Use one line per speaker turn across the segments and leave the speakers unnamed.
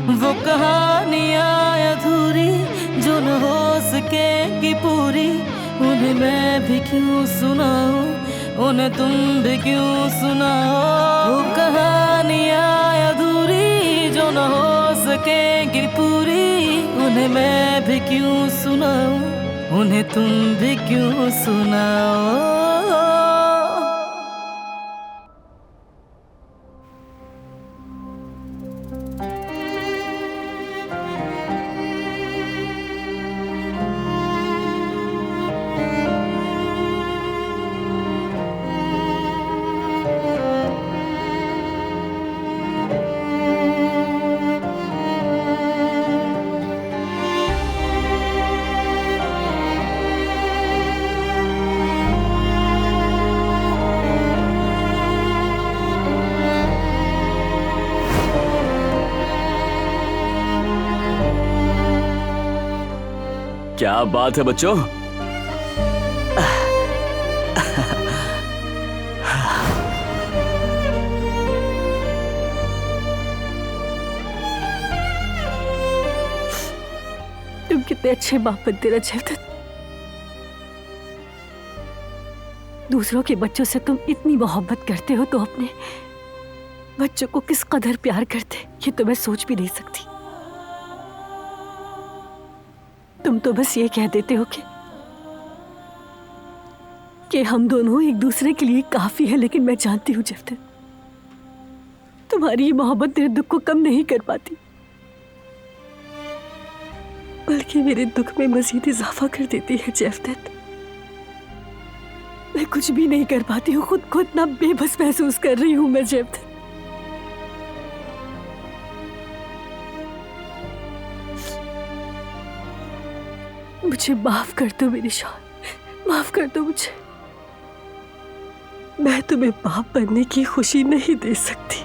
वो कहानियाँ अधूरी जो न हो सकेगी पूरी, उन्हें मैं भी क्यों सुनाऊं, उन्हें तुम भी क्यों सुनाओ। वो कहानियाँ अधूरी जो न हो सकेगी पूरी, उन्हें मैं भी क्यों सुनाऊं, उन्हें तुम भी क्यों सुनाओ।
क्या बात है बच्चों।
तुम कितने अच्छे बाप बनते रहे जयवदत्त। दूसरों के बच्चों से तुम इतनी मोहब्बत करते हो तो अपने बच्चों को किस कदर प्यार करते, ये तो मैं सोच भी नहीं सकती। तुम तो बस ये कह देते हो कि हम दोनों एक दूसरे के लिए काफी है, लेकिन मैं जानती हूँ जयवदत्त, तुम्हारी ये मोहब्बत मेरे दुख को कम नहीं कर पाती, बल्कि मेरे दुख में मजीद इजाफा कर देती है जयवदत्त। मैं कुछ भी नहीं कर पाती हूँ, खुद को इतना बेबस महसूस कर रही हूँ मैं जयवदत्त। मुझे माफ कर दो मेरी शान, माफ कर दो मुझे। मैं तुम्हें बाप बनने की खुशी नहीं दे सकती।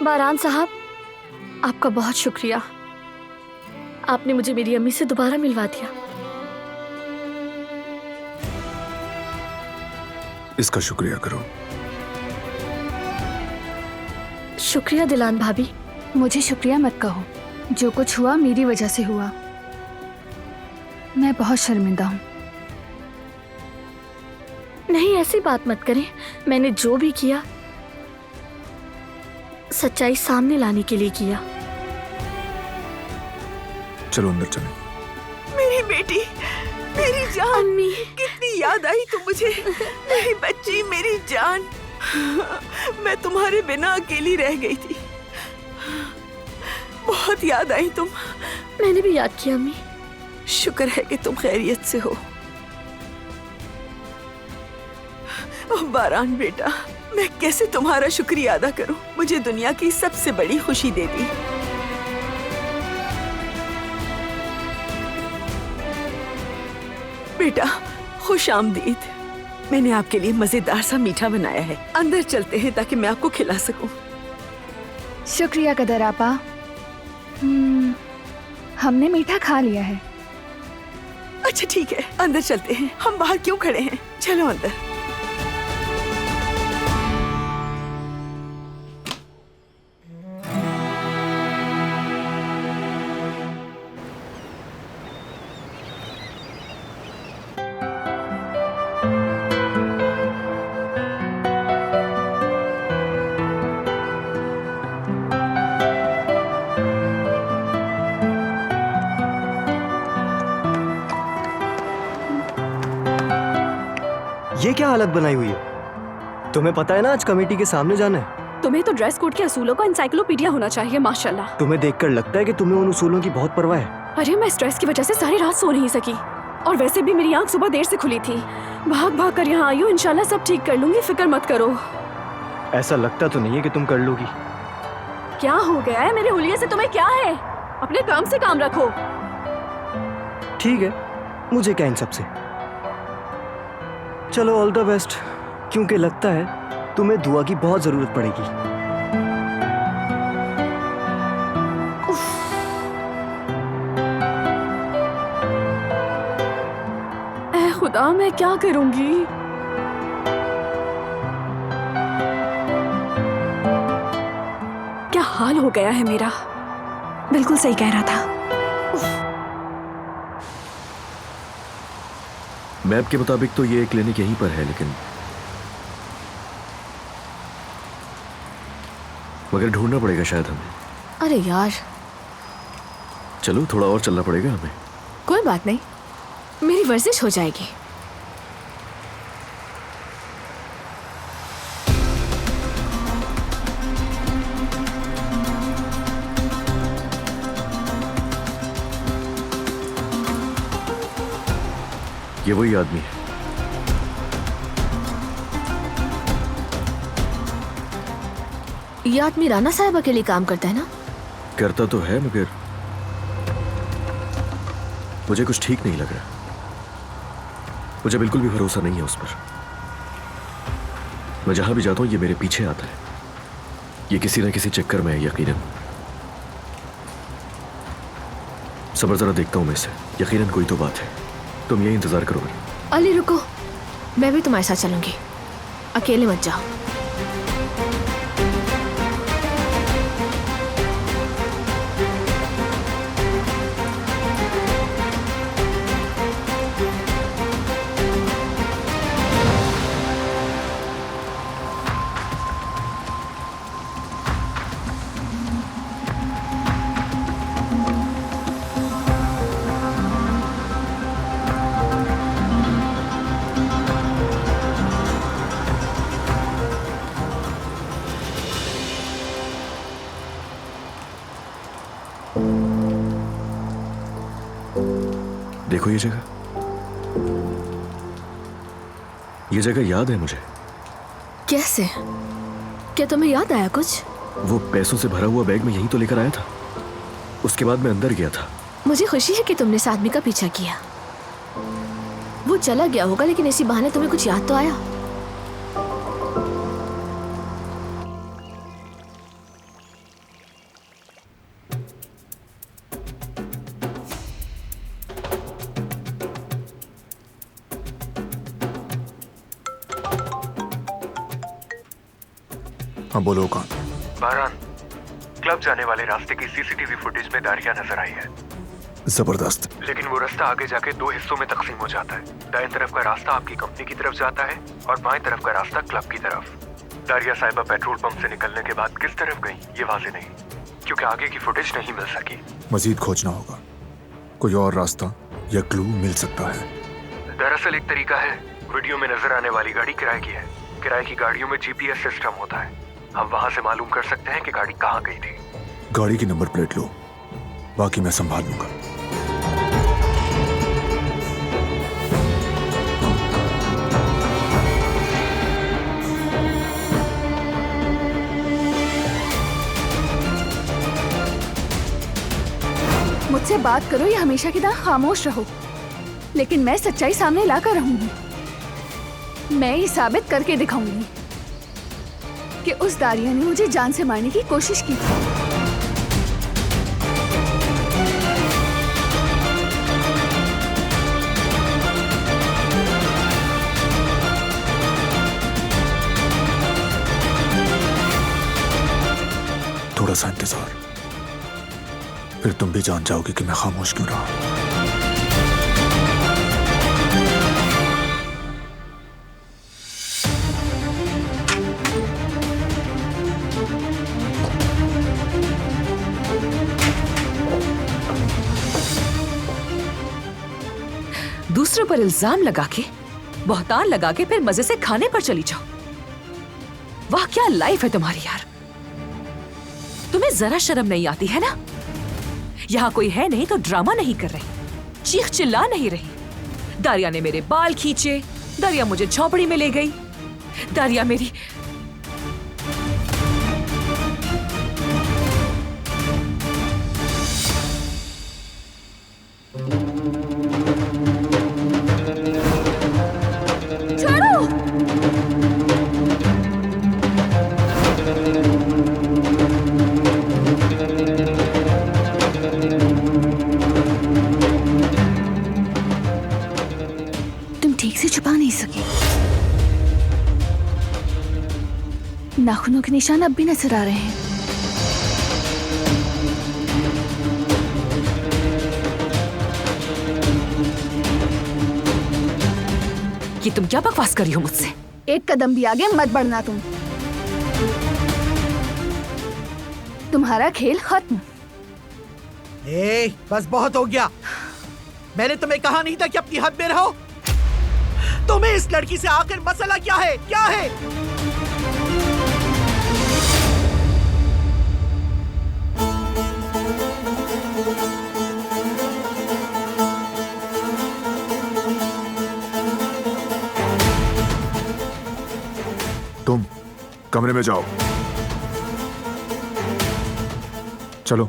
बारान साहब, आपका बहुत शुक्रिया। आपने मुझे मेरी अम्मी से दोबारा मिलवा दिया।
इसका शुक्रिया करो।
शुक्रिया दिलान भाभी।
मुझे शुक्रिया मत कहो, जो कुछ हुआ मेरी वजह से हुआ। मैं बहुत शर्मिंदा हूँ।
नहीं, ऐसी बात मत करें। मैंने जो भी किया सच्चाई सामने लाने के लिए किया।
चलो अंदर चलें।
मेरी बेटी, मेरी जान,
अम्मी
कितनी याद आई तुम मुझे, मेरी बच्ची, मेरी जान। मैं तुम्हारे बिना अकेली रह गई थी, बहुत याद आई तुम।
मैंने भी याद किया अम्मी।
शुक्र है कि तुम खैरियत से हो। ओह बारान बेटा, मैं कैसे तुम्हारा शुक्रिया अदा करूं, मुझे दुनिया की सबसे बड़ी खुशी दे दी। बेटा खुश आमदीद। मैंने आपके लिए मजेदार सा मीठा बनाया है, अंदर चलते हैं ताकि मैं आपको खिला सकूं।
शुक्रिया कदर आपा। हमने मीठा खा लिया है।
अच्छा ठीक है, अंदर चलते हैं, हम बाहर क्यों खड़े हैं, चलो अंदर।
ये क्या हालत बनाई हुई है? तुम्हें पता है ना आज कमेटी के सामने जाना है।
तुम्हें तो ड्रेस कोड के असूलों का एनसाइक्लोपीडिया होना चाहिए माशाल्लाह।
तुम्हें देखकर लगता है कि तुम्हें उन उसूलों की बहुत परवाह है।
अरे मैं स्ट्रेस की वजह से सारी रात सो नहीं सकी, और वैसे भी मेरी आंख सुबह देर से खुली थी। भाग भाग कर यहाँ आई हूँ, इंशाल्लाह सब ठीक कर लूंगी, फिक्र मत करो।
ऐसा लगता तो नहीं है कि तुम कर लोगी।
क्या हो गया है मेरे हुलिये से? तुम्हें क्या है? अपने काम से काम रखो।
ठीक है, मुझे क्या इन सबसे। चलो ऑल द बेस्ट, क्योंकि लगता है तुम्हें दुआ की बहुत जरूरत पड़ेगी।
ऐ खुदा, मैं क्या करूंगी? क्या हाल हो गया है मेरा? बिल्कुल सही कह रहा था।
मैप के मुताबिक तो ये क्लिनिक यहीं पर है, लेकिन मगर ढूंढना पड़ेगा शायद हमें।
अरे यार,
चलो थोड़ा और चलना पड़ेगा हमें।
कोई बात नहीं, मेरी वर्जिश हो जाएगी।
ये वही आदमी है।
ये आदमी राना साहिबा के लिए काम करता है ना?
करता तो है, मगर मुझे कुछ ठीक नहीं लग रहा। मुझे बिल्कुल भी भरोसा नहीं है उस पर। मैं जहां भी जाता हूं ये मेरे पीछे आता है। ये किसी न किसी चक्कर में है यकीनन। सबर जरा देखता हूं मैं इसे, यकीनन कोई तो बात है। तुम यही इंतजार करो मेरा।
अली रुको, मैं भी तुम्हारे साथ चलूंगी, अकेले मत जाओ।
देखो ये जगह याद है मुझे।
कैसे? क्या तुम्हें याद आया कुछ?
वो पैसों से भरा हुआ बैग मैं यहीं तो लेकर आया था। उसके बाद मैं अंदर गया था।
मुझे खुशी है कि तुमने इस आदमी का पीछा किया। वो चला गया होगा, लेकिन इसी बहाने तुम्हें कुछ याद तो आया।
हाँ बोलो कौन?
बारान, क्लब जाने वाले रास्ते की सीसीटीवी फुटेज में दारिया नजर आई है।
जबरदस्त।
लेकिन वो रास्ता आगे जाके दो हिस्सों में तकसीम हो जाता है। दाएं तरफ का रास्ता आपकी कंपनी की तरफ जाता है और बाएं तरफ का रास्ता क्लब की तरफ। दारिया साहिबा पेट्रोल पंप से निकलने के बाद किस तरफ गई ये वाज़ेह नहीं, क्योंकि आगे की फुटेज नहीं मिल सकी।
मजीद खोजना होगा। कोई और रास्ता या क्लू मिल सकता है?
दरअसल एक तरीका है, वीडियो में नजर आने वाली गाड़ी किराए की है। किराए की गाड़ियों में जीपीएस सिस्टम होता है। हम वहां से मालूम कर सकते हैं कि गाड़ी कहाँ गई थी।
गाड़ी की नंबर प्लेट लो, बाकी मैं संभाल लूंगा।
मुझसे बात करो या हमेशा की तरह खामोश रहो, लेकिन मैं सच्चाई सामने लाकर रहूंगी। मैं ये साबित करके दिखाऊंगी कि उस दारिया ने मुझे जान से मारने की कोशिश की थी।
थोड़ा सा इंतजार, फिर तुम भी जान जाओगे कि मैं खामोश क्यों रहा।
दूसरों पर इल्जाम लगा के, बहतान लगा के फिर मजे से खाने पर चली जाओ। वाह क्या लाइफ है तुम्हारी यार। तुम्हें जरा शर्म नहीं आती है ना? यहाँ कोई है नहीं तो ड्रामा नहीं कर रही, चीख चिल्ला नहीं रही। दारिया ने मेरे बाल खींचे, दारिया मुझे झोपड़ी में ले गई, दारिया मेरी
नाखूनों के निशान अब भी नजर आ रहे हैं।
ये तुम क्या बकवास कर रही हो मुझसे?
एक कदम भी आगे मत बढ़ना तुम। तुम्हारा खेल खत्म।
बस बहुत हो गया। मैंने तुम्हें कहा नहीं था कि अपनी हद में रहो। तुम्हें इस लड़की से आखिर मसला क्या है? क्या है?
तुम कमरे में जाओ। चलो।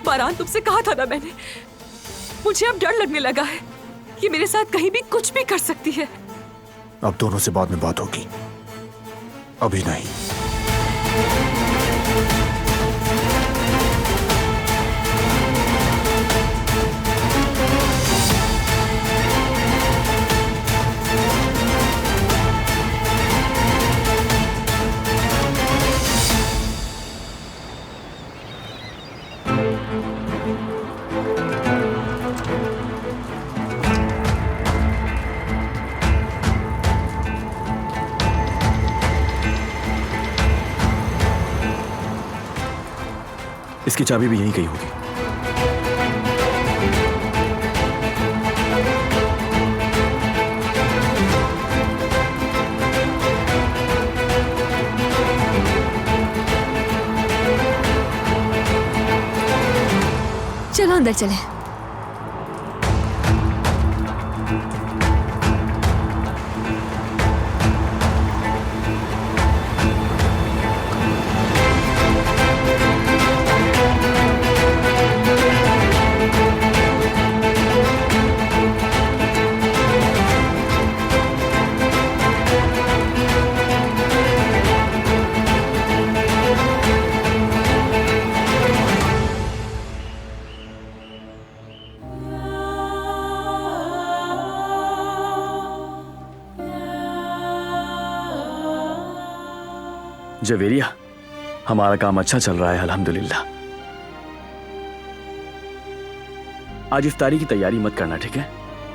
बारान, तुमसे कहा था ना मैंने, मुझे अब डर लगने लगा है कि मेरे साथ कहीं भी कुछ भी कर सकती है।
अब दोनों से बाद में बात होगी, अभी नहीं।
इसकी चाबी भी यहीं कहीं होगी।
चलो अंदर चले।
जवेरिया, हमारा काम अच्छा चल रहा है अल्हम्दुलिल्लाह। आज इफ्तारी की तैयारी मत करना, ठीक है?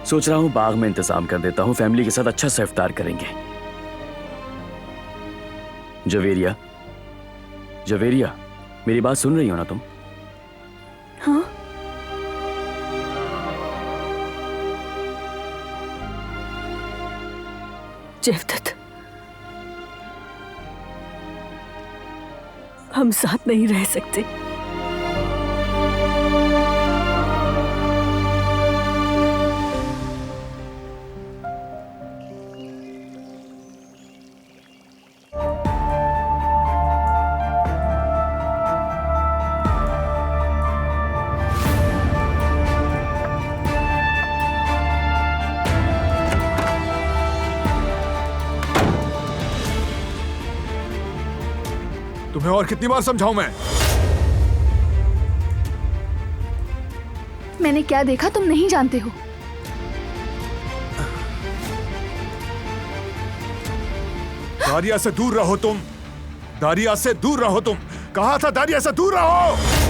सोच रहा हूं बाग में इंतजाम कर देता हूं, फैमिली के साथ अच्छा सा इफ्तार करेंगे। जवेरिया, जवेरिया, मेरी बात सुन रही हो ना तुम?
हाँ?
जेवदत, हम साथ नहीं रह सकते।
तुम्हें और कितनी बार समझाऊं मैं?
मैंने क्या देखा तुम नहीं जानते हो।
दारिया से दूर रहो तुम। दारिया से दूर रहो तुम। कहा था दारिया से दूर रहो।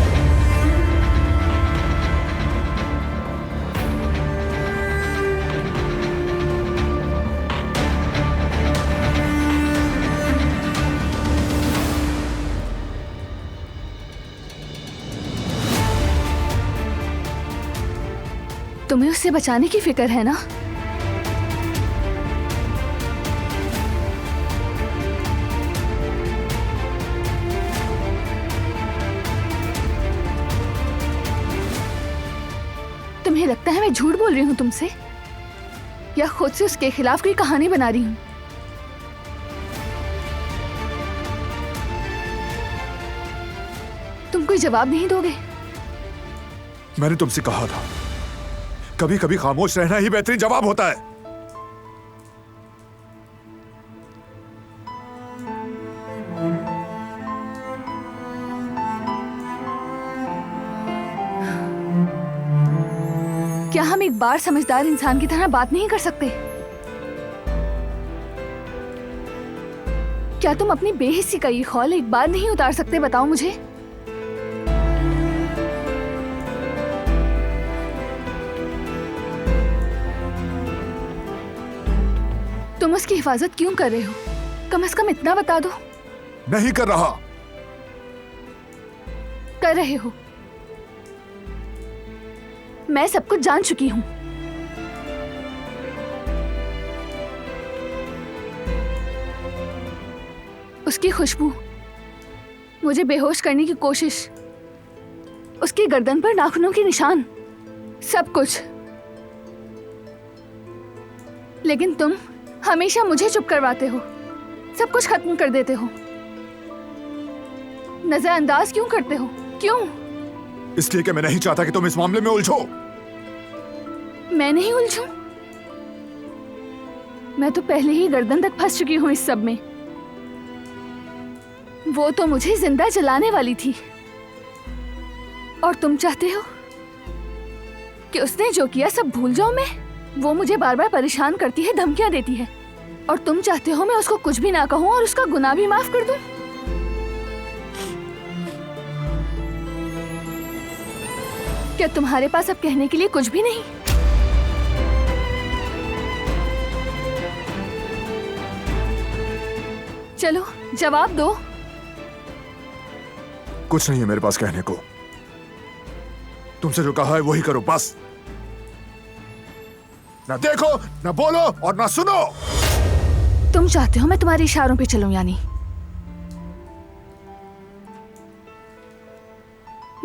तुम्हें उससे बचाने की फिक्र है ना? तुम्हें लगता है मैं झूठ बोल रही हूं तुमसे, या खुद से उसके खिलाफ कोई कहानी बना रही हूं? तुम कोई जवाब नहीं दोगे?
मैंने तुमसे कहा था, कभी कभी खामोश रहना ही बेहतरीन जवाब होता है।
क्या हम एक बार समझदार इंसान की तरह बात नहीं कर सकते? क्या तुम अपनी बेहिस्सी का ये खौल एक बार नहीं उतार सकते? बताओ मुझे। तुम उसकी हिफाजत क्यों कर रहे हो? कम से कम इतना बता दो।
नहीं कर रहा।
कर रहे हो। मैं सब कुछ जान चुकी हूं। उसकी खुशबू, मुझे बेहोश करने की कोशिश, उसकी गर्दन पर नाखूनों के निशान, सब कुछ। लेकिन तुम हमेशा मुझे चुप करवाते हो, सब कुछ खत्म कर देते हो। नजरअंदाज क्यों करते हो? क्यों?
इसलिए कि मैं नहीं चाहता कि तुम इस मामले में उलझो।
मैं नहीं उलझूं। मैं तो पहले ही गर्दन तक फंस चुकी हूं इस सब में। वो तो मुझे जिंदा जलाने वाली थी, और तुम चाहते हो कि उसने जो किया सब भूल जाऊं मैं? वो मुझे बार बार परेशान करती है, धमकियां देती है, और तुम चाहते हो मैं उसको कुछ भी ना कहूं और उसका गुनाह भी माफ कर दूं? क्या तुम्हारे पास अब कहने के लिए कुछ भी नहीं? चलो जवाब दो।
कुछ नहीं है मेरे पास कहने को। तुमसे जो कहा है वही करो बस। ना देखो, ना बोलो और ना सुनो।
तुम चाहते हो मैं तुम्हारे इशारों पे चलूं? यानी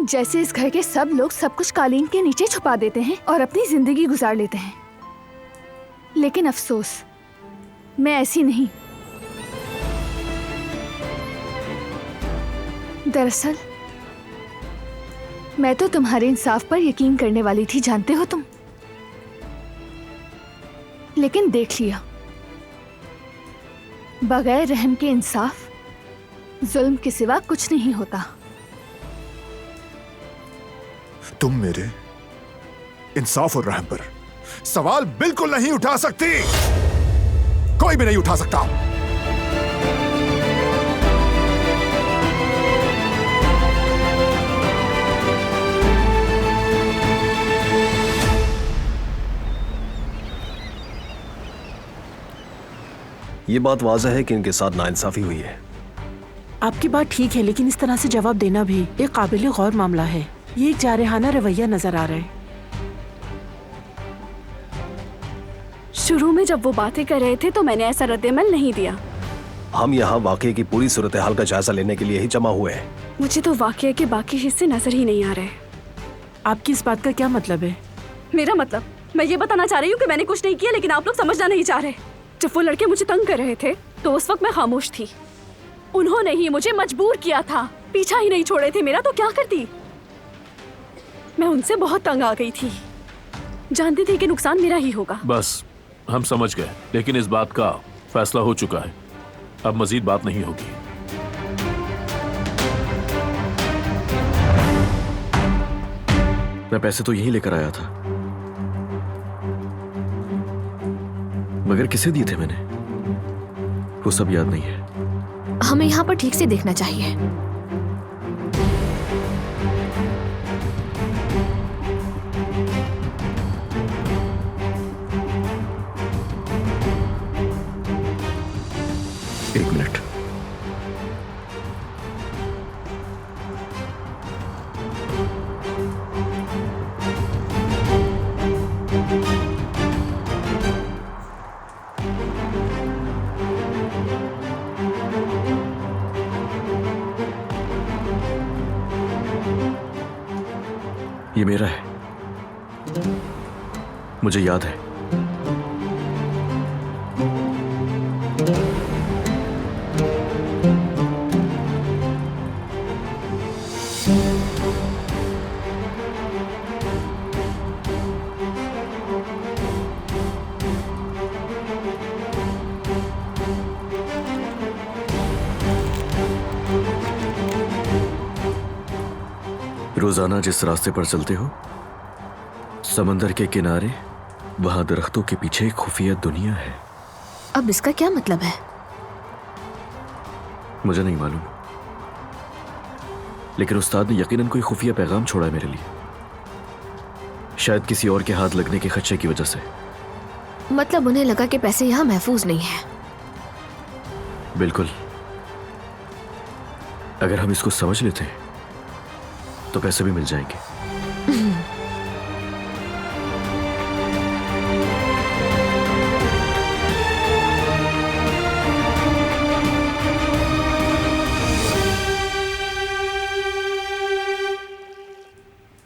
जैसे इस घर के सब लोग सब कुछ कालीन के नीचे छुपा देते हैं और अपनी जिंदगी गुजार लेते हैं। लेकिन अफसोस, मैं ऐसी नहीं। दरअसल मैं तो तुम्हारे इंसाफ पर यकीन करने वाली थी, जानते हो तुम। लेकिन देख लिया, बगैर रहम के इंसाफ जुल्म के सिवा कुछ नहीं होता।
तुम मेरे इंसाफ और रहम पर सवाल बिल्कुल नहीं उठा सकती। कोई भी नहीं उठा सकता।
ये बात वाज़ह है कि इनके साथ नाइंसाफी हुई है।
आपकी बात ठीक है, लेकिन इस तरह से जवाब देना भी एक काबिल गौर मामला है। ये एक जारहाना रवैया नजर आ रहा है।
शुरू में जब वो बातें कर रहे थे तो मैंने ऐसा रद्देमल नहीं दिया।
हम यहाँ वाकये की पूरी सूरत हाल का जायजा लेने के लिए ही जमा हुए हैं।
मुझे तो वाकये के बाकी हिस्से नजर ही नहीं आ रहे।
आपकी इस बात का क्या मतलब है?
मेरा मतलब, मैं ये बताना चाह रही हूँ कि मैंने कुछ नहीं किया, लेकिन आप लोग समझना नहीं चाह रहे। जब वो लड़के मुझे तंग कर रहे थे तो उस वक्त मैं खामोश थी। उन्होंने ही मुझे मजबूर किया था, पीछा ही नहीं छोड़े थे मेरा, तो क्या करती। मैं उनसे बहुत तंग आ गई थी, जानती थी कि नुकसान मेरा ही होगा।
बस हम समझ गए, लेकिन इस बात का फैसला हो चुका है। अब मजीद बात नहीं होगी।
मैं पैसे तो यहीं लेकर आया था, मगर किसे दिए थे मैंने वो सब याद नहीं है।
हमें यहाँ पर ठीक से देखना चाहिए।
एक मिनट। ये मेरा है, मुझे याद है। रोजाना जिस रास्ते पर चलते हो समंदर के किनारे वहां दरख्तों के पीछे एक खुफिया दुनिया है।
अब इसका क्या मतलब है?
मुझे नहीं मालूम, लेकिन उस्ताद ने यकीनन कोई खुफिया पैगाम छोड़ा है मेरे लिए, शायद किसी और के हाथ लगने के खदशे की वजह से।
मतलब उन्हें लगा कि पैसे यहाँ महफूज नहीं है।
बिल्कुल, अगर हम इसको समझ लेते हैं तो पैसे भी मिल जाएंगे।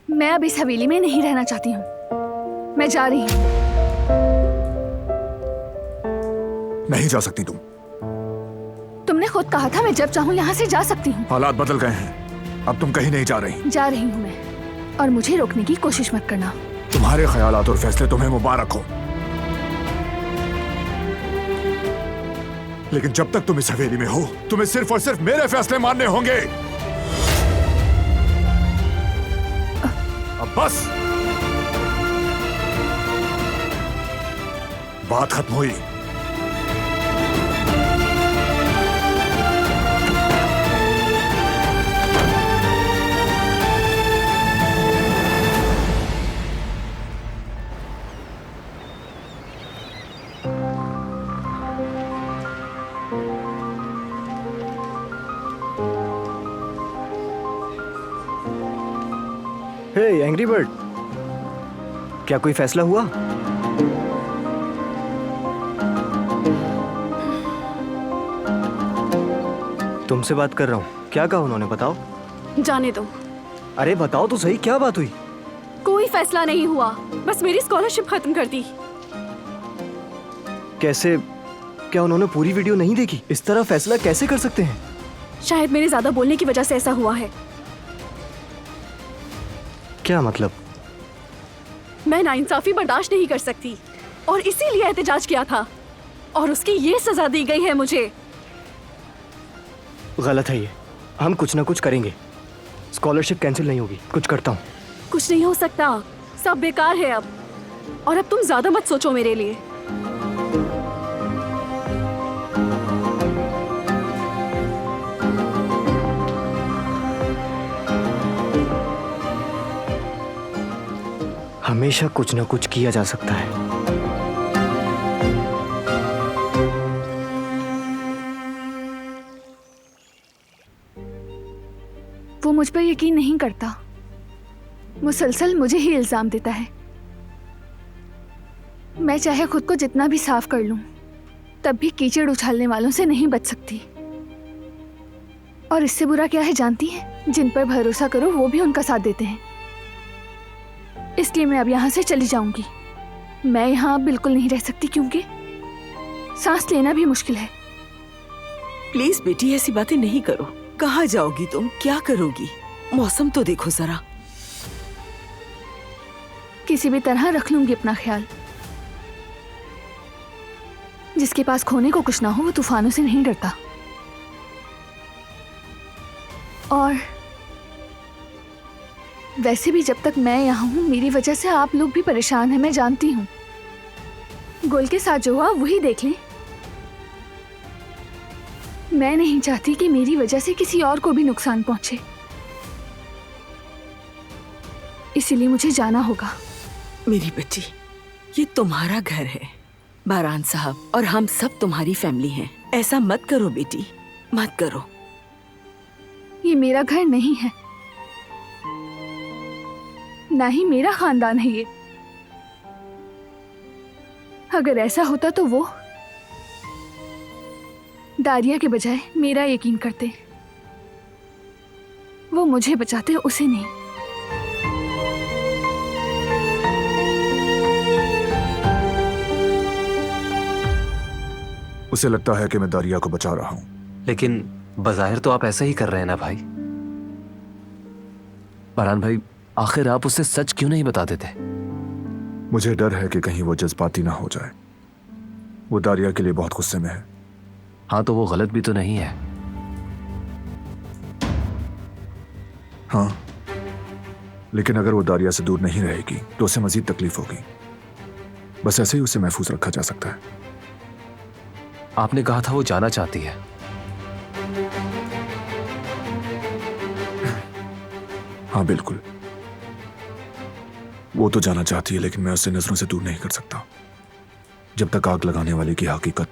मैं अब इस हवेली में नहीं रहना चाहती हूँ। मैं जा रही हूँ।
नहीं जा सकती तुम।
तुमने खुद कहा था मैं जब चाहूँ यहाँ से जा सकती हूँ।
हालात बदल गए हैं, अब तुम कहीं नहीं जा रही।
जा रही हूँ मैं, और मुझे रोकने की कोशिश मत करना।
तुम्हारे ख्यालात और फैसले तुम्हें मुबारक हो, लेकिन जब तक तुम इस हवेली में हो तुम्हें सिर्फ और सिर्फ मेरे फैसले मानने होंगे। अब बस, बात खत्म हुई।
हे एंग्री बर्ड, क्या कोई फैसला हुआ? तुमसे बात कर रहा हूँ। क्या कहा उन्होंने, बताओ।
जाने दो।
अरे बताओ तो सही, क्या बात हुई?
कोई फैसला नहीं हुआ, बस मेरी स्कॉलरशिप खत्म कर दी।
कैसे? क्या उन्होंने पूरी वीडियो नहीं देखी? इस तरह फैसला कैसे कर सकते हैं?
शायद मेरे ज्यादा बोलने की वजह से ऐसा हुआ है।
क्या मतलब?
मैं नाइंसाफी बर्दाश्त नहीं कर सकती और इसीलिए एहतजाज किया था, और उसकी ये सजा दी गई है मुझे।
गलत है ये। हम कुछ ना कुछ करेंगे। स्कॉलरशिप कैंसिल नहीं होगी। कुछ करता हूँ।
कुछ नहीं हो सकता, सब बेकार है अब। और अब तुम ज्यादा मत सोचो मेरे लिए।
हमेशा कुछ ना कुछ किया जा सकता है।
वो मुझ पर यकीन नहीं करता, मुसलसल मुझे ही इल्जाम देता है। मैं चाहे खुद को जितना भी साफ कर लूं, तब भी कीचड़ उछालने वालों से नहीं बच सकती। और इससे बुरा क्या है जानती हैं? जिन पर भरोसा करो वो भी उनका साथ देते हैं। इसलिए मैं अब यहाँ से चली जाऊंगी। मैं यहाँ बिल्कुल नहीं रह सकती, क्योंकि सांस लेना भी मुश्किल है।
प्लीज बेटी, ऐसी बातें नहीं करो। कहाँ जाओगी तुम, क्या करोगी? मौसम तो देखो जरा।
किसी भी तरह रख लूंगी अपना ख्याल। जिसके पास खोने को कुछ ना हो वो तूफानों से नहीं डरता। और वैसे भी जब तक मैं यहाँ हूँ मेरी वजह से आप लोग भी परेशान हैं, मैं जानती हूँ। गुल के साथ जो हुआ वही देख लें। मैं नहीं चाहती कि मेरी वजह से किसी और को भी नुकसान पहुंचे, इसीलिए मुझे जाना होगा।
मेरी बेटी, ये तुम्हारा घर है, बारान साहब और हम सब तुम्हारी फैमिली हैं। ऐसा मत करो बेटी, मत करो।
ये मेरा घर नहीं है, ना ही मेरा खानदान है ये। अगर ऐसा होता तो वो दारिया के बजाय मेरा यकीन करते। वो मुझे बचाते, उसे नहीं।
उसे लगता है कि मैं दारिया को बचा रहा हूं,
लेकिन बज़ाहिर तो आप ऐसा ही कर रहे हैं ना भाई। फरहान भाई, आखिर आप उसे सच क्यों नहीं बता देते?
मुझे डर है कि कहीं वो जज्बाती ना हो जाए। वो दारिया के लिए बहुत गुस्से में है।
हाँ, तो वो गलत भी तो नहीं है।
हाँ, लेकिन अगर वो दारिया से दूर नहीं रहेगी तो उसे मजीद तकलीफ होगी। बस ऐसे ही उसे महफूज रखा जा सकता है।
आपने कहा था वो जाना चाहती है।
हाँ बिल्कुल, वो तो जाना चाहती है, लेकिन मैं उसे नजरों से दूर नहीं कर सकता जब तक आग लगाने वाले की हकीकत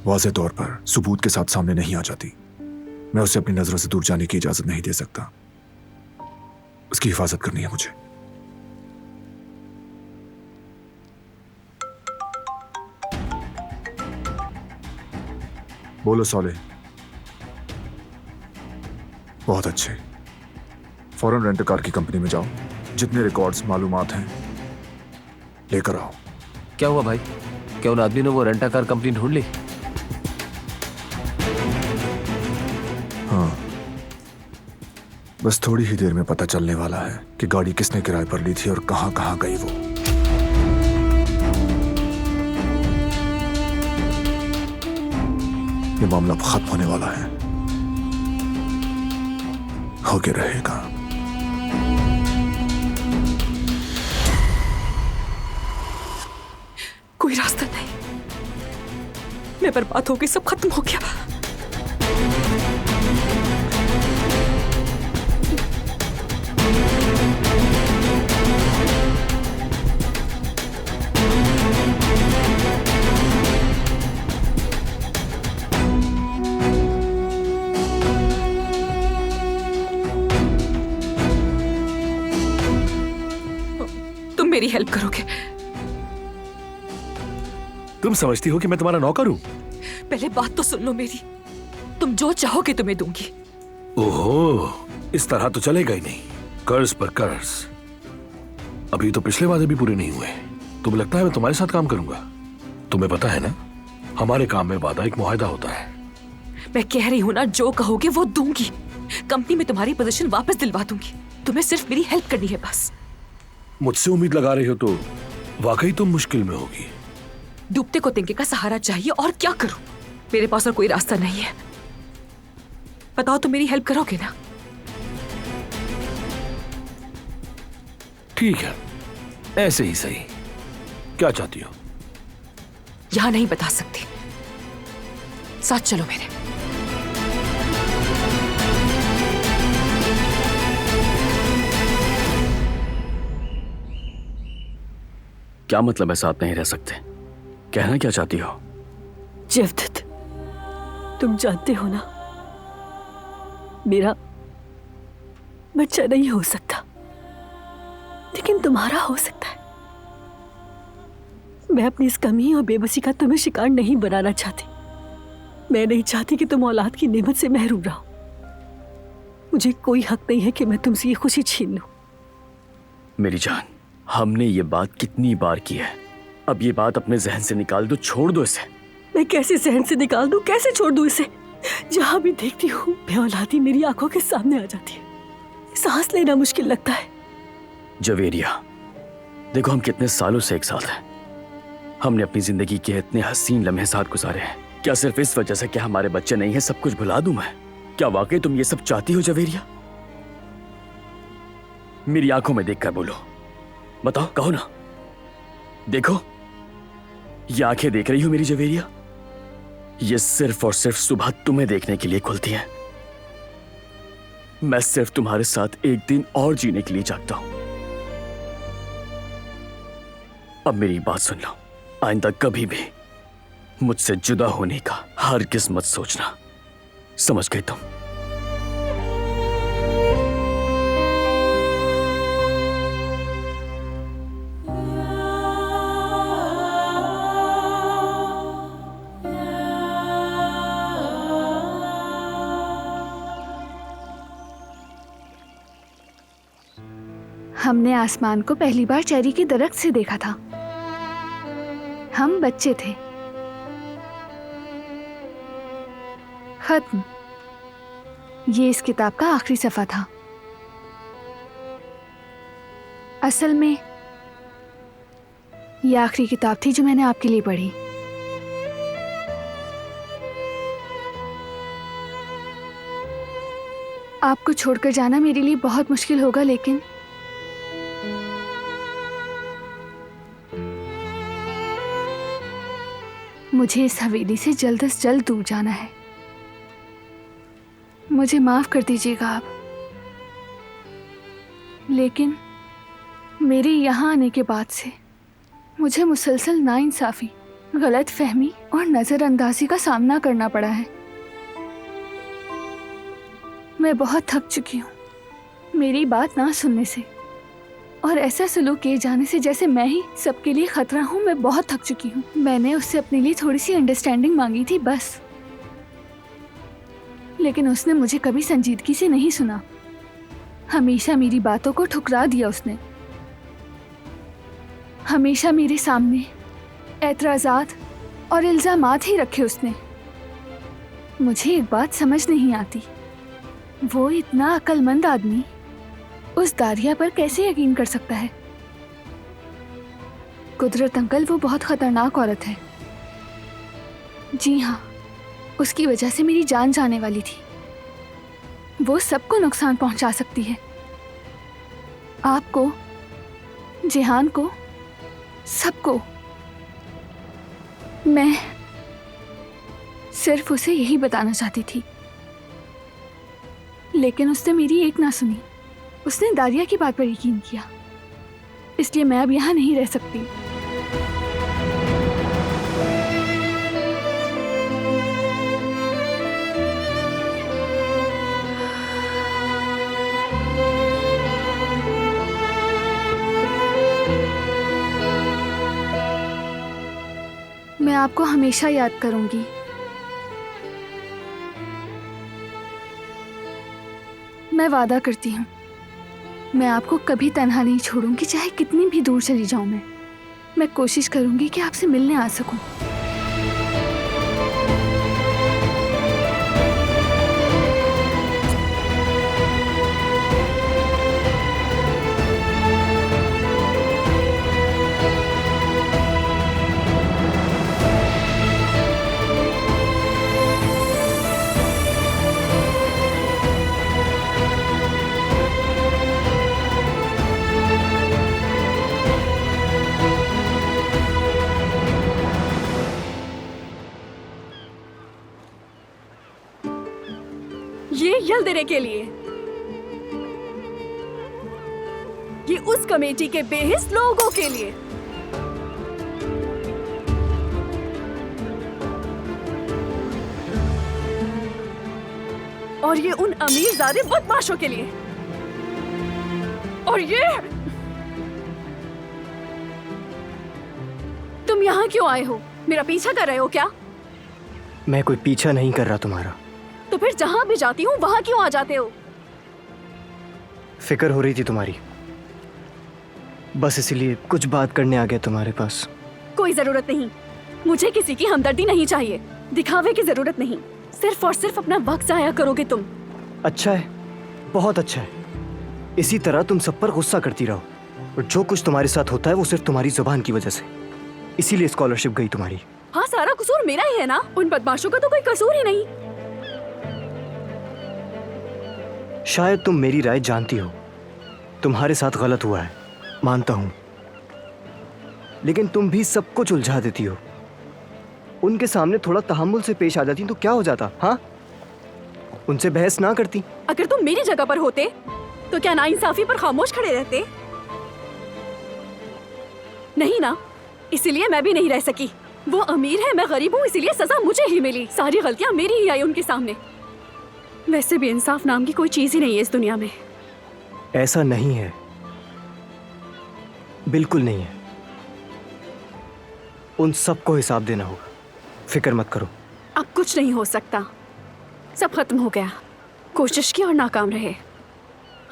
वाज़ेह तौर पर सबूत के साथ सामने नहीं आ जाती। मैं उसे अपनी नजरों से दूर जाने की इजाजत नहीं दे सकता। उसकी हिफाजत करनी है मुझे। बोलो सॉले। बहुत अच्छे, फौरन रेंट कार की कंपनी में जाओ, जितने रिकॉर्ड्स मालूमात हैं लेकर आओ।
क्या हुआ भाई? क्या उन आदमी ने वो रेंटा कार कंपनी ढूंढ ली?
हाँ, बस थोड़ी ही देर में पता चलने वाला है कि गाड़ी किसने किराए पर ली थी और कहां कहां गई वो। ये मामला अब खत्म होने वाला है, होके रहेगा।
कोई रास्ता नहीं, मैं बर्बाद हो गई, सब खत्म हो गया। तुम मेरी हेल्प करोगे?
तुम समझती हो कि मैं तुम्हारा नौकर हूं?
पहले बात तो सुन लो मेरी। तुम जो चाहोगे तुम्हें दूंगी।
ओहो, इस तरह तो चलेगा ही नहीं। कर्ज पर कर्ज। अभी तो पिछले वादे भी पूरे नहीं हुए। तुम्हें लगता है मैं तुम्हारे साथ काम करूंगा? तुम्हें पता है ना, हमारे काम में वादा एक मुआहदा होता है।
मैं कह रही हूं ना, जो कहोगे वो दूंगी। कंपनी में तुम्हारी पोजीशन वापस दिलवा दूंगी। तुम्हें सिर्फ मेरी हेल्प करनी है बस।
मुझसे उम्मीद लगा रही हो तो वाकई तुम मुश्किल में होगी।
डूबते को तिनके का सहारा चाहिए, और क्या करूं? मेरे पास और कोई रास्ता नहीं है। बताओ, तुम मेरी हेल्प करोगे ना?
ठीक है, ऐसे ही सही। क्या चाहती हो?
यहां नहीं बता सकती। साथ चलो मेरे।
क्या मतलब है साथ नहीं रह सकते? कहना क्या चाहती हो?
जवदत, तुम जानते हो ना, मेरा बच्चा नहीं हो सकता, लेकिन तुम्हारा हो सकता है। मैं अपनी इस कमी और बेबसी का तुम्हें शिकार नहीं बनाना चाहती। मैं नहीं चाहती कि तुम औलाद की नेमत से महरूम रहो। मुझे कोई हक नहीं है कि मैं तुमसे ये खुशी छीन लूं।
मेरी जान, हमने ये बात कितनी बार की है। अब ये बात अपने जहन से निकाल दो, छोड़ दो इसे।
मैं कैसे जहन से निकाल दूं, कैसे छोड़ दूं इसे? जहां भी देखती हूँ बेऔलादी मेरी आंखों के सामने आ जाती है। सांस लेना मुश्किल लगता है।
जवेरिया, देखो हम कितने सालों से एक साथ हैं। हमने अपनी जिंदगी के इतने हसीन लम्हे साथ गुजारे हैं। क्या सिर्फ इस वजह से कि हमारे बच्चे नहीं है सब कुछ भुला दूं मैं? क्या वाकई तुम ये सब चाहती हो जवेरिया? मेरी आंखों में देखकर बोलो, बताओ, कहो ना। देखो, ये आंखें देख रही हो मेरी जवेरिया? ये सिर्फ और सिर्फ सुबह तुम्हें देखने के लिए खुलती हैं। मैं सिर्फ तुम्हारे साथ एक दिन और जीने के लिए जागता हूं। अब मेरी बात सुन लो, आइंदा कभी भी मुझसे जुदा होने का हरगिज़ मत सोचना। समझ गए तुम?
हमने आसमान को पहली बार चेरी के दरख्त से देखा था। हम बच्चे थे। खत्म। ये इस किताब का आखिरी सफा था। असल में ये आखिरी किताब थी जो मैंने आपके लिए पढ़ी। आपको छोड़कर जाना मेरे लिए बहुत मुश्किल होगा, लेकिन मुझे इस हवेली से जल्द से जल्द दूर जाना है। मुझे माफ कर दीजिएगा आप, लेकिन मेरे यहाँ आने के बाद से मुझे मुसलसल नाइंसाफी, गलत फहमी और नज़रअंदाजी का सामना करना पड़ा है। मैं बहुत थक चुकी हूँ मेरी बात ना सुनने से और ऐसा सलूक किए जाने से जैसे मैं ही सबके लिए खतरा हूँ। मैं बहुत थक चुकी हूँ। मैंने उससे अपने लिए थोड़ी सी अंडरस्टैंडिंग मांगी थी बस, लेकिन उसने मुझे कभी संजीदगी से नहीं सुना। हमेशा मेरी बातों को ठुकरा दिया उसने। हमेशा मेरे सामने एतराज़ात और इल्ज़ामात ही रखे उसने। मुझे एक बात समझ नहीं आती, वो इतना अक्लमंद आदमी उस दारिया पर कैसे यकीन कर सकता है? कुदरत अंकल, वो बहुत खतरनाक औरत है। जी हाँ, उसकी वजह से मेरी जान जाने वाली थी। वो सबको नुकसान पहुंचा सकती है, आपको, जिहान को, सबको। मैं सिर्फ उसे यही बताना चाहती थी, लेकिन उसने मेरी एक ना सुनी। उसने दारिया की बात पर यकीन किया, इसलिए मैं अब यहाँ नहीं रह सकती। मैं आपको हमेशा याद करूंगी। मैं वादा करती हूँ, मैं आपको कभी तन्हा नहीं छोड़ूंगी, चाहे कितनी भी दूर चली जाऊं। मैं कोशिश करूंगी कि आपसे मिलने आ सकूं।
ये यल्दिरे के लिए, ये उस कमेटी के बेहिस लोगों के लिए। और ये उन अमीरजादे बदमाशों के लिए। और ये तुम यहाँ क्यों आए हो? मेरा पीछा कर रहे हो क्या?
मैं कोई पीछा नहीं कर रहा तुम्हारा।
तो फिर जहां भी जाती हूँ वहां क्यों आ जाते हो?
फिक्र हो रही थी तुम्हारी, बस इसीलिए कुछ बात करने आ गया तुम्हारे पास।
कोई जरूरत नहीं, मुझे किसी की हमदर्दी नहीं चाहिए, दिखावे की जरूरत नहीं। सिर्फ और सिर्फ अपना वक्त जाया करोगे तुम।
अच्छा है, बहुत अच्छा है। इसी तरह तुम सब पर गुस्सा करती रहो, और जो कुछ तुम्हारे साथ होता है वो सिर्फ तुम्हारी जुबान की वजह से। इसीलिए स्कॉलरशिप गई तुम्हारी।
हाँ, सारा कसूर मेरा ही है ना, उन बदमाशों का तो कोई कसूर ही नहीं।
शायद तुम मेरी राय जानती हो, तुम्हारे साथ गलत हुआ है, मानता हूं, लेकिन तुम भी सब कुछ उलझा देती हो। उनके सामने थोड़ा तहम्मुल से पेश आ जाती तो क्या हो जाता? हाँ, उनसे बहस ना करती।
अगर तुम मेरी जगह पर होते तो क्या नाइंसाफी पर खामोश खड़े रहते? नहीं ना, इसीलिए मैं भी नहीं रह सकी। वो अमीर है, मैं गरीब हूँ, इसीलिए सजा मुझे ही मिली। सारी गलतियां मेरी ही आई उनके सामने। वैसे भी इंसाफ नाम की कोई चीज ही नहीं है इस दुनिया में।
ऐसा नहीं है, बिल्कुल नहीं है। उन सबको हिसाब देना होगा, फिक्र मत करो।
अब कुछ नहीं हो सकता, सब खत्म हो गया। कोशिश की और नाकाम रहे।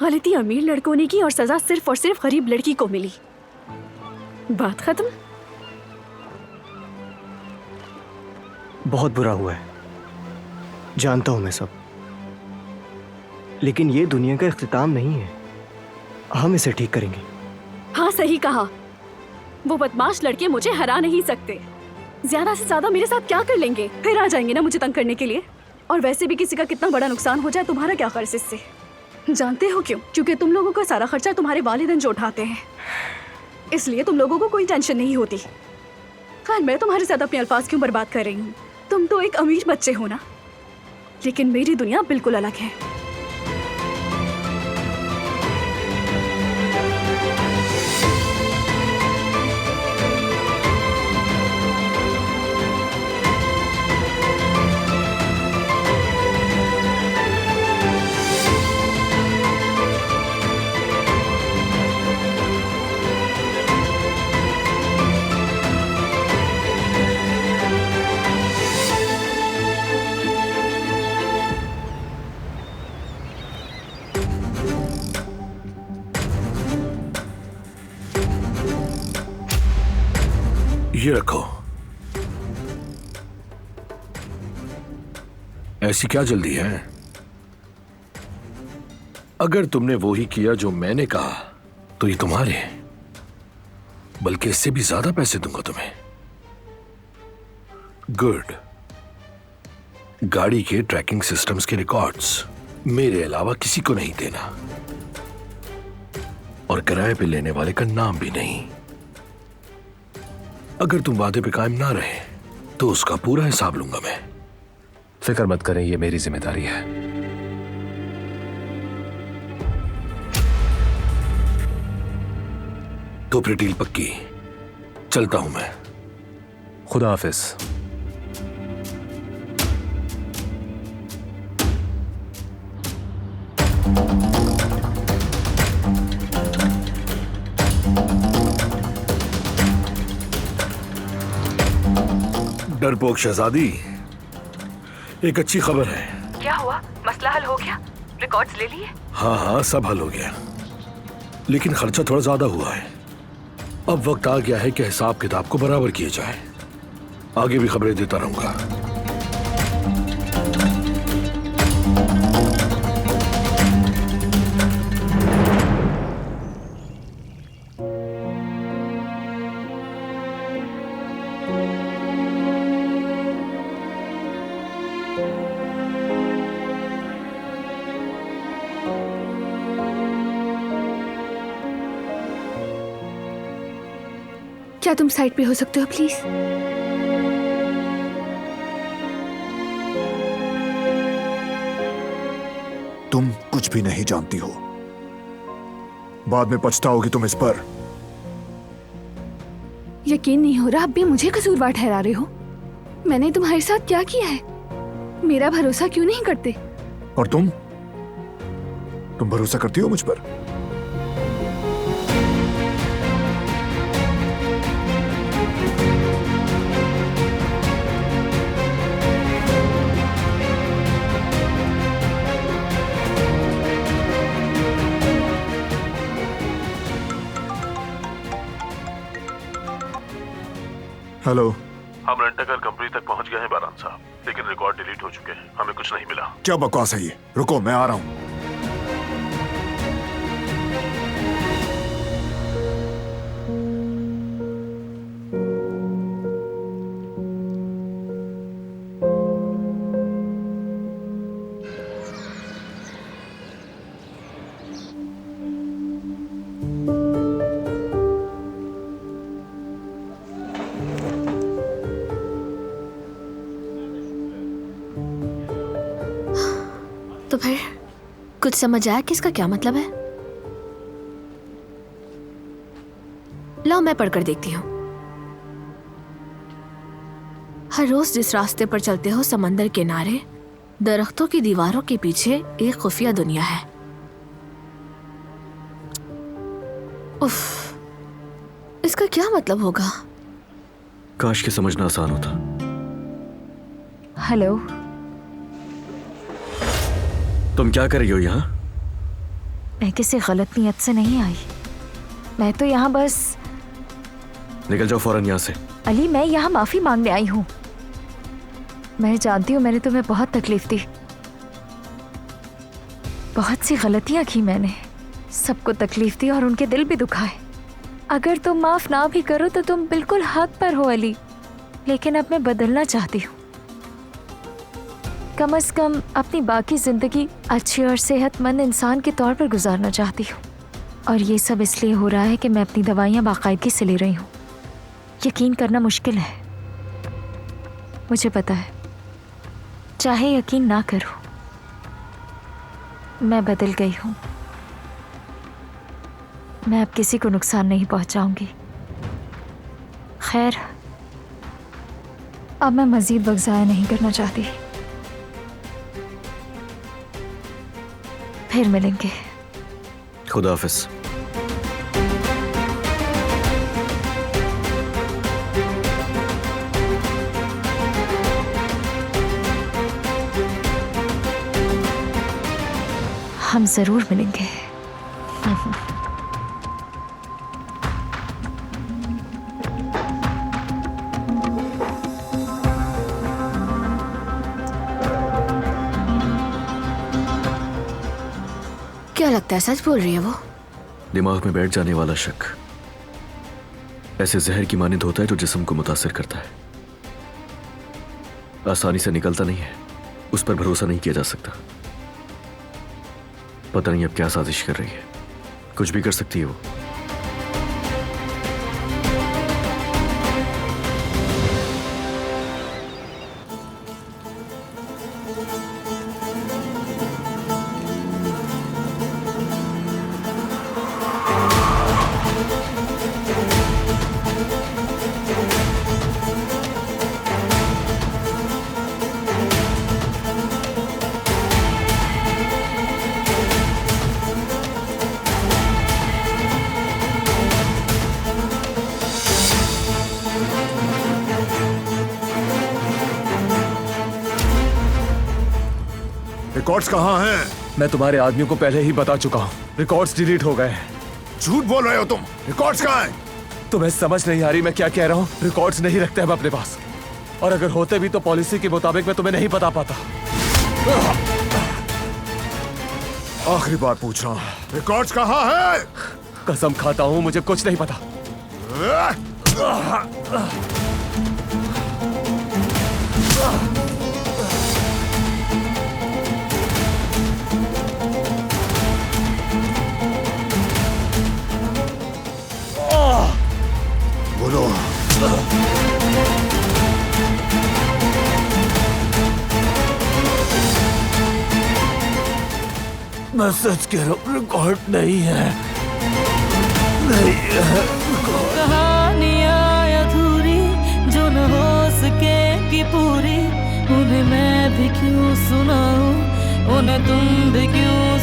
गलती अमीर लड़कों ने की और सजा सिर्फ और सिर्फ गरीब लड़की को मिली। बात खत्म।
बहुत बुरा हुआ है, जानता हूं मैं सब, लेकिन ये दुनिया का इख्तिताम नहीं है। हम इसे ठीक करेंगे।
हाँ, सही कहा। वो बदमाश लड़के मुझे हरा नहीं सकते। ज्यादा से ज्यादा मेरे साथ क्या कर लेंगे? फिर आ जाएंगे ना मुझे तंग करने के लिए। और वैसे भी किसी का कितना बड़ा नुकसान हो जाए तुम्हारा क्या कर्ज इससे? जानते हो क्यों? क्योंकि तुम लोगों का सारा खर्चा तुम्हारे वालिदैन जो उठाते हैं, इसलिए तुम लोगों को कोई टेंशन नहीं होती। खैर, मैं तुम्हारे साथ अपने अल्फाज क्यों बर्बाद कर रही हूँ? तुम तो एक अमीर बच्चे हो ना, लेकिन मेरी दुनिया बिल्कुल अलग है।
ये रखो। ऐसी क्या जल्दी है? अगर तुमने वो ही किया जो मैंने कहा तो ये तुम्हारे, बल्कि इससे भी ज्यादा पैसे दूंगा तुम्हें। गुड। गाड़ी के ट्रैकिंग सिस्टम्स के रिकॉर्ड्स मेरे अलावा किसी को नहीं देना, और किराए पे लेने वाले का नाम भी नहीं। अगर तुम वादे पे कायम ना रहे तो उसका पूरा हिसाब लूंगा मैं।
फिक्र मत करें, ये मेरी जिम्मेदारी है।
तो फिर डील पक्की। चलता हूं मैं।
खुदा हाफिज।
डरपोक शहजादी, एक अच्छी खबर है।
क्या हुआ? मसला हल हो गया? रिकॉर्ड्स ले लिए?
हाँ हाँ, सब हल हो गया, लेकिन खर्चा थोड़ा ज्यादा हुआ है। अब वक्त आ गया है कि हिसाब किताब को बराबर किया जाए। आगे भी खबरें देता रहूंगा।
क्या तुम साइड पे हो सकते हो प्लीज?
तुम कुछ भी नहीं जानती हो, बाद में पछताओगी तुम इस पर।
यकीन नहीं हो रहा अब भी मुझे कसूरवार ठहरा रहे हो। मैंने तुम्हारे साथ क्या किया है? मेरा भरोसा क्यों नहीं करते?
और तुम भरोसा करती हो मुझ पर? हेलो।
हम रेंटकर कंपनी तक पहुंच गए हैं बारान साहब, लेकिन रिकॉर्ड डिलीट हो चुके हैं। हमें कुछ नहीं मिला।
क्या बकवास है ये? रुको, मैं आ रहा हूं।
तो फिर कुछ समझ आया कि इसका क्या मतलब है? लो मैं पढ़कर देखती हूँ। हर रोज जिस रास्ते पर चलते हो, समंदर किनारे दरख्तों की दीवारों के पीछे एक खुफिया दुनिया है। उफ, इसका क्या मतलब होगा?
काश के समझना आसान होता।
हेलो।
तुम क्या कर रही हो यहाँ?
मैं किसी गलत नियत से नहीं आई। मैं तो यहाँ बस।
निकल जाओ फौरन यहाँ से।
अली, मैं यहाँ माफी मांगने आई हूँ। मैं जानती हूँ मैंने तुम्हें बहुत तकलीफ दी, बहुत सी गलतियाँ की मैंने, सबको तकलीफ दी और उनके दिल भी दुखाए। अगर तुम माफ ना भी करो तो तुम बिल्कुल हक पर हो अली, लेकिन अब मैं बदलना चाहती हूँ। कम से कम अपनी बाकी जिंदगी अच्छी और सेहतमंद इंसान के तौर पर गुजारना चाहती हूँ। और ये सब इसलिए हो रहा है कि मैं अपनी दवाइयाँ बाकायदगी से ले रही हूँ। यकीन करना मुश्किल है, मुझे पता है। चाहे यकीन ना करो, मैं बदल गई हूँ। मैं अब किसी को नुकसान नहीं पहुंचाऊंगी। खैर, अब मैं मजीद वक्त ज़ाया नहीं करना चाहती। फिर मिलेंगे।
खुदा हाफिज।
हम जरूर मिलेंगे।
क्या लगता है सच बोल रही है वो?
दिमाग में बैठ जाने वाला शक ऐसे जहर की मानिंद होता है जो जिस्म को मुतासिर करता है। आसानी से निकलता नहीं है, उस पर भरोसा नहीं किया जा सकता। पता नहीं अब क्या साजिश कर रही है, कुछ भी कर सकती है वो।
रिकॉर्ड्स कहाँ हैं?
मैं तुम्हारे आदमियों को पहले ही बता चुका हूँ, रिकॉर्ड्स डिलीट हो गए हैं।
झूठ बोल रहे हो तुम। रिकॉर्ड्स कहाँ हैं?
तुम्हें समझ नहीं आ रही मैं क्या कह रहा हूँ? रिकॉर्ड्स नहीं रखते हम अपने पास, और अगर होते भी तो पॉलिसी के मुताबिक मैं तुम्हें नहीं बता पाता।
आखिरी बार पूछ रहा हूँ, रिकॉर्ड्स कहाँ हैं?
कसम खाता हूँ मुझे कुछ नहीं पता।
बोलो।
मैं सच कह रहा हूँ, रिकॉर्ड नहीं है, नहीं है।
कहानियाँ अधूरी जो न हो सकेगी पूरी, उन्हें मैं भी क्यों सुनाऊं, उन्हें तुम भी क्यों